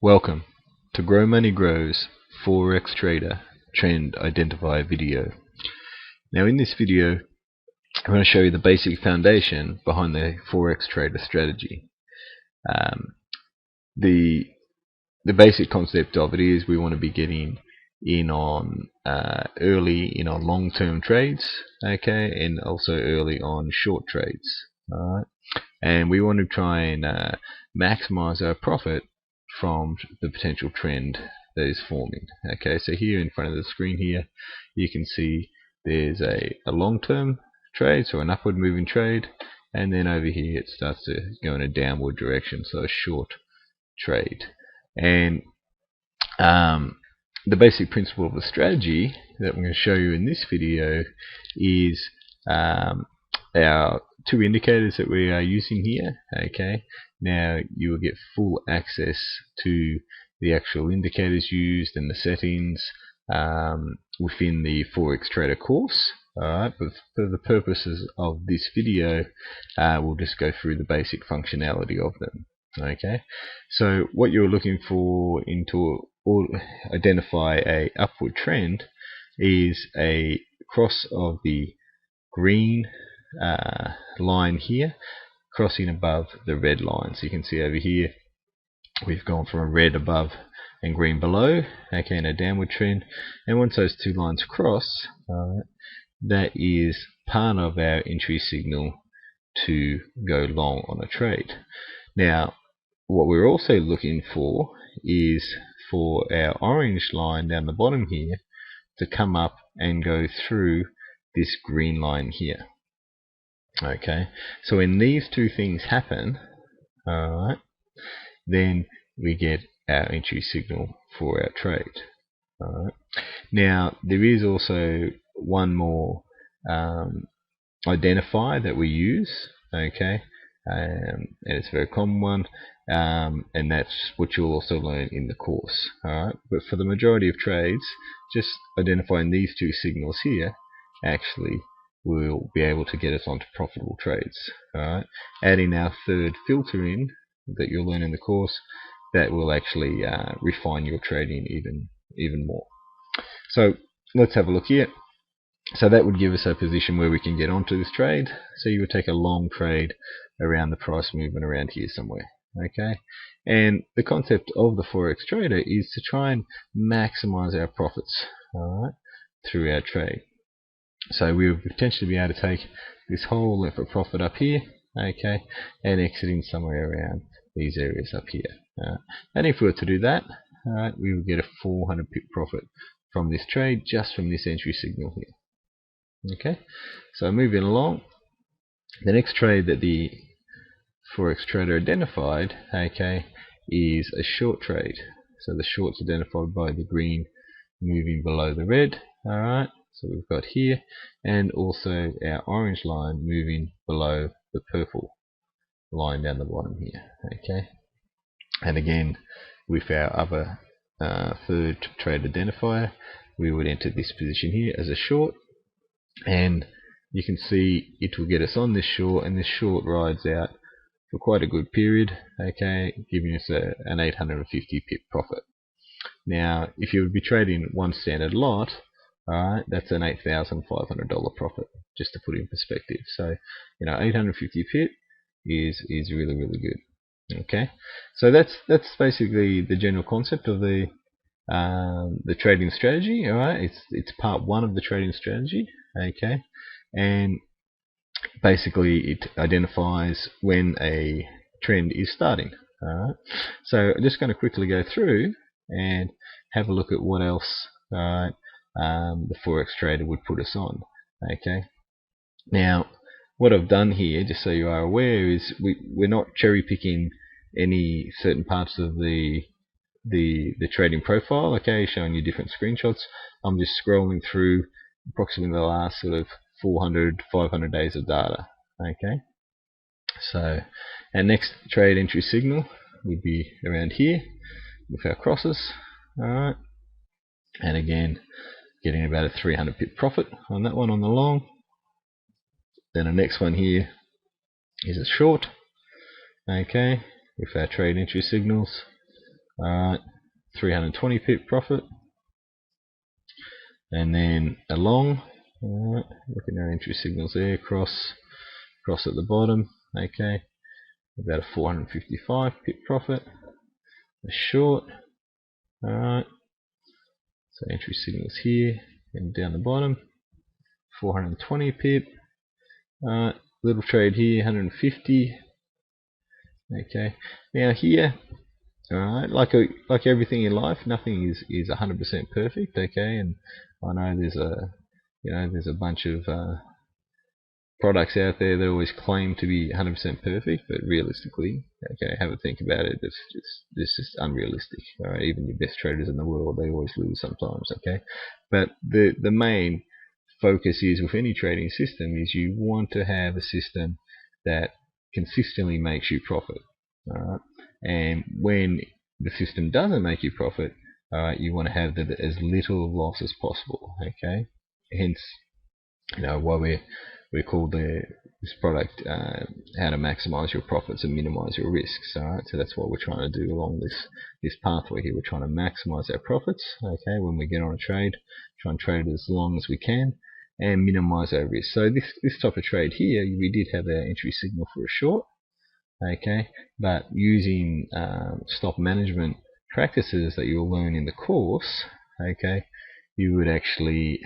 Welcome to Grow Money Grows Forex Trader Trend Identifier video. Now in this video I'm going to show you the basic foundation behind the Forex Trader strategy. The basic concept of it is we want to be getting in on early in on long-term trades, okay, and also early on short trades. Alright, and we want to try and maximize our profit from the potential trend that is forming. Okay, so here in front of the screen here you can see there's a long-term trade, so an upward moving trade, and then over here it starts to go in a downward direction, so a short trade. And the basic principle of the strategy that I'm going to show you in this video is our two indicators that we are using here. Okay, now you will get full access to the actual indicators used and the settings within the Forex Trader course. Alright, but for the purposes of this video we'll just go through the basic functionality of them. Okay, so what you're looking for to identify a upward trend is a cross of the green line here crossing above the red line. So you can see over here we've gone from a red above and green below, okay, in a downward trend, and once those two lines cross, that is part of our entry signal to go long on a trade. Now what we're also looking for is for our orange line down the bottom here to come up and go through this green line here. Okay, so when these two things happen, alright, then we get our entry signal for our trade. Alright, now there is also one more identifier that we use, okay, and it's a very common one, and that's what you'll also learn in the course. Alright, but for the majority of trades, just identifying these two signals here actually will be able to get us onto profitable trades. Alright, adding our third filter in that you'll learn in the course, that will actually refine your trading even more. So let's have a look here. So that would give us a position where we can get onto this trade. So you would take a long trade around the price movement around here somewhere. Okay, and the concept of the Forex Trader is to try and maximize our profits, alright, through our trade. So we would potentially be able to take this whole length of profit up here, okay, and exiting somewhere around these areas up here. And if we were to do that, alright, we would get a 400 pip profit from this trade just from this entry signal here. Okay, so moving along, the next trade that the Forex Trader identified, okay, is a short trade. So the short's identified by the green moving below the red. Alright, so we've got here, and also our orange line moving below the purple line down the bottom here. Okay, and again with our other third trade identifier, we would enter this position here as a short, and you can see it will get us on this short, and this short rides out for quite a good period, okay, giving us an 850 pip profit. Now if you would be trading one standard lot, alright, that's an $8,500 profit, just to put it in perspective. So 850 pip is really good. Okay, so that's basically the general concept of the trading strategy. Alright, it's part one of the trading strategy. Okay, and basically it identifies when a trend is starting. Alright, so I'm just going to quickly go through and have a look at what else the Forex Trader would put us on. Okay, now what I've done here, just so you are aware, is we're not cherry picking any certain parts of the trading profile, okay, showing you different screenshots. I'm just scrolling through approximately the last sort of 400-500 days of data. Okay, so our next trade entry signal would be around here with our crosses. Alright, and again getting about a 300 pip profit on that one on the long. Then the next one here is a short, okay, with our trade entry signals Alright, 320 pip profit. And then along, alright, looking at entry signals there, cross at the bottom, okay, about a 455 pip profit. A short, alright, so entry signals here and down the bottom, 420 pip. Alright, little trade here, 150. Okay, now here, alright, like everything in life, nothing is 100% perfect. Okay, and I know there's a bunch of products out there that always claim to be 100% perfect, but realistically, okay, have a think about it. It's just unrealistic. Alright, even your best traders in the world, they always lose sometimes. Okay, but the main focus is with any trading system is you want to have a system that consistently makes you profit. Alright, and when the system doesn't make you profit, you want to have as little loss as possible. Okay, hence why we call this product how to maximize your profits and minimize your risks. Alright, so that's what we're trying to do along this pathway here. We're trying to maximize our profits. Okay, when we get on a trade, try and trade as long as we can and minimize our risk. So this type of trade here, we did have our entry signal for a short. Okay, but using stop management practices that you'll learn in the course, okay, you would actually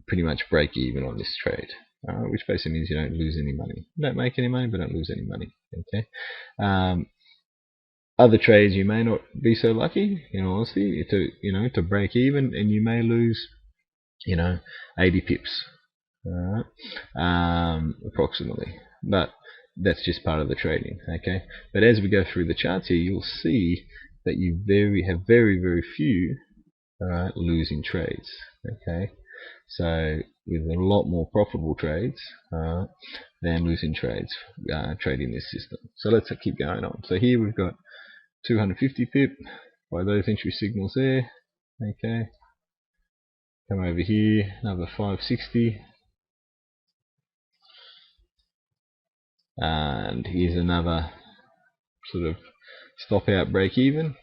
pretty much break even on this trade, which basically means you don't lose any money. You don't make any money, but don't lose any money. Okay. Other trades you may not be so lucky, in all honesty, to break even, and you may lose 80 pips, approximately. But that's just part of the trading. Okay, but as we go through the charts here, you'll see that you have very few losing trades. Okay, so with a lot more profitable trades than losing trades trading this system. So let's keep going on. So here we've got 250 pip by those entry signals there. Okay, come over here, another 560. And here's another sort of stop out break even.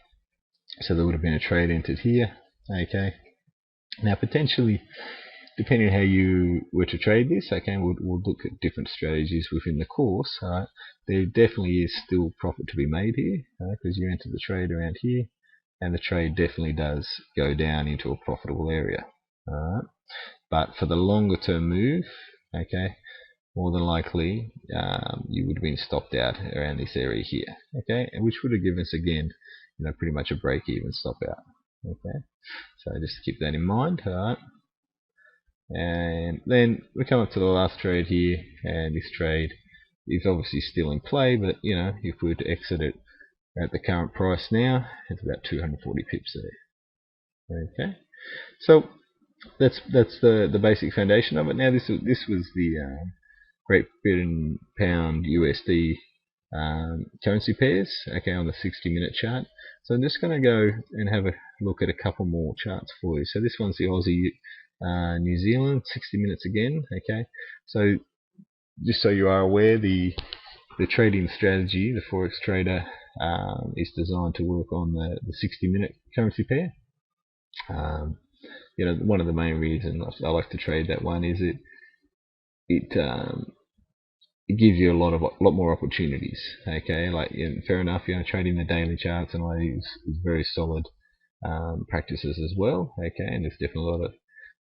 So there would have been a trade entered here. Okay, now potentially, depending on how you were to trade this, okay, we'll look at different strategies within the course. Alright, there definitely is still profit to be made here, because you enter the trade around here, and the trade definitely does go down into a profitable area. Alright, but for the longer term move, okay, more than likely you would have been stopped out around this area here, okay, and which would have given us again, pretty much a break even stop out. Okay, so just keep that in mind. Alright, and then we come up to the last trade here, and this trade is obviously still in play, but if we were to exit it at the current price now, it's about 240 pips there. Okay, so that's the basic foundation of it. Now this was the Great Britain Pound USD currency pairs, okay, on the 60-minute chart. So I'm just going to go and have a look at a couple more charts for you. So this one's the Aussie New Zealand, 60 minutes again. Okay, so just so you are aware, the trading strategy, the Forex trader, is designed to work on the 60-minute currency pair. One of the main reasons I like to trade that one is it gives you a lot more opportunities. Okay, like fair enough, trading the daily charts and all these is very solid practices as well. Okay, and there's definitely a lot of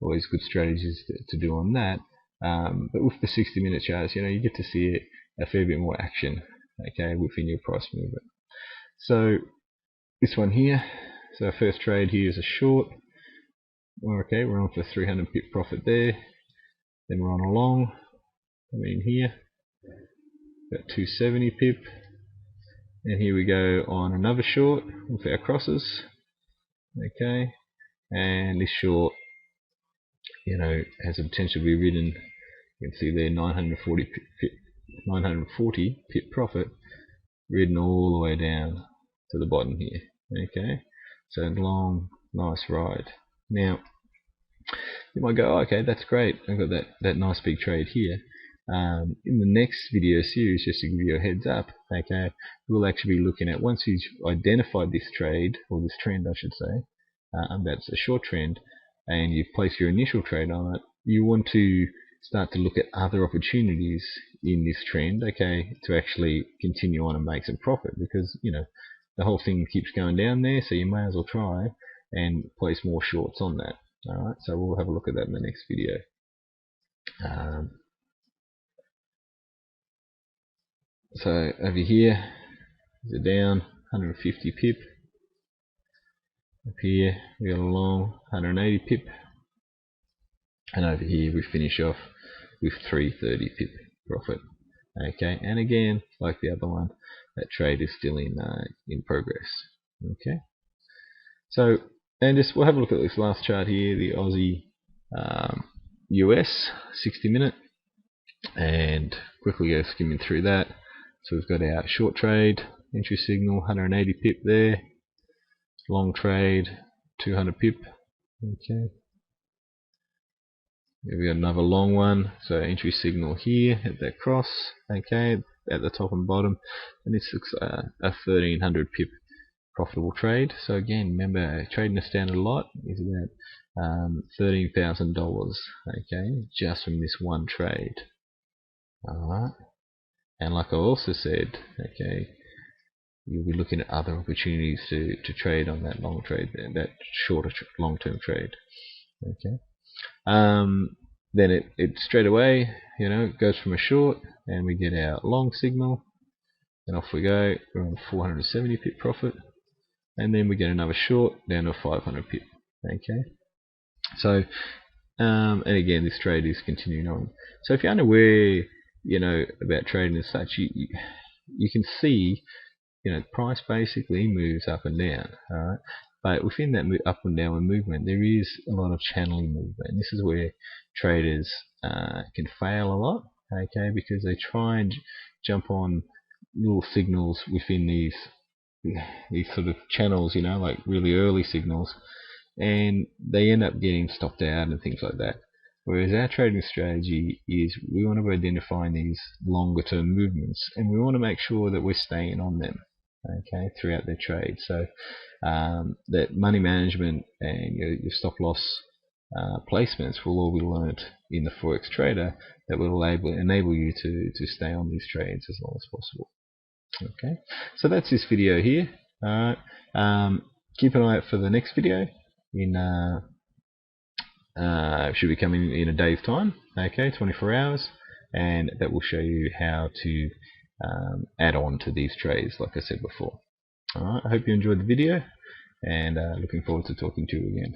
always good strategies to do on that. But with the 60-minute charts, you get to see a fair bit more action. Okay, within your price movement. So this one here, so our first trade here is a short. Okay, we're on for 300 pip profit there. Then we're on a long. Here, about 270 pip, and here we go on another short with our crosses. Okay, and this short, has the potential to be ridden. You can see there 940 pip profit, ridden all the way down to the bottom here. Okay, so long, nice ride. Now you might go, okay, that's great. I've got that nice big trade here. In the next video series, just to give you a heads up, okay, we'll actually be looking at, once you've identified this trade, or this trend I should say, that's a short trend, and you've placed your initial trade on it, you want to start to look at other opportunities in this trend, okay, to actually continue on and make some profit, because the whole thing keeps going down there, so you may as well try and place more shorts on that. Alright, so we'll have a look at that in the next video. So over here is a down 150 pip. Up here we got a long 180 pip, and over here we finish off with 330 pip profit. Okay, and again, like the other one, that trade is still in progress. Okay, so we'll have a look at this last chart here, the Aussie US 60-minute, and quickly go skimming through that. So we've got our short trade, entry signal, 180 pip there, long trade, 200 pip. Okay, we've got another long one, so entry signal here at that cross, okay, at the top and bottom, and this looks a 1300 pip profitable trade. So again, remember, trading a standard lot is about $13,000, okay, just from this one trade. Alright, and like I also said, okay, you'll be looking at other opportunities to trade on that long trade, that shorter long-term trade. Okay, then it straight away, goes from a short, and we get our long signal, and off we go. We're on 470 pip profit, and then we get another short down to 500 pip. Okay, so and again, this trade is continuing on. So if you're unaware, about trading as such, you can see, price basically moves up and down. Alright, but within that up and down movement, there is a lot of channeling movement. And this is where traders can fail a lot, okay, because they try and jump on little signals within these sort of channels, like really early signals, and they end up getting stopped out and things like that. Whereas our trading strategy is, we want to identify these longer term movements, and we want to make sure that we're staying on them, okay, throughout their trade. So that money management and your stop loss placements will all be learnt in the Forex Trader, that will enable you to stay on these trades as long as possible. Okay, so that's this video here. Alright, keep an eye out for the next video. Should be coming in a day's time, okay, 24 hours, and that will show you how to add on to these trades, like I said before. Alright, I hope you enjoyed the video, and looking forward to talking to you again.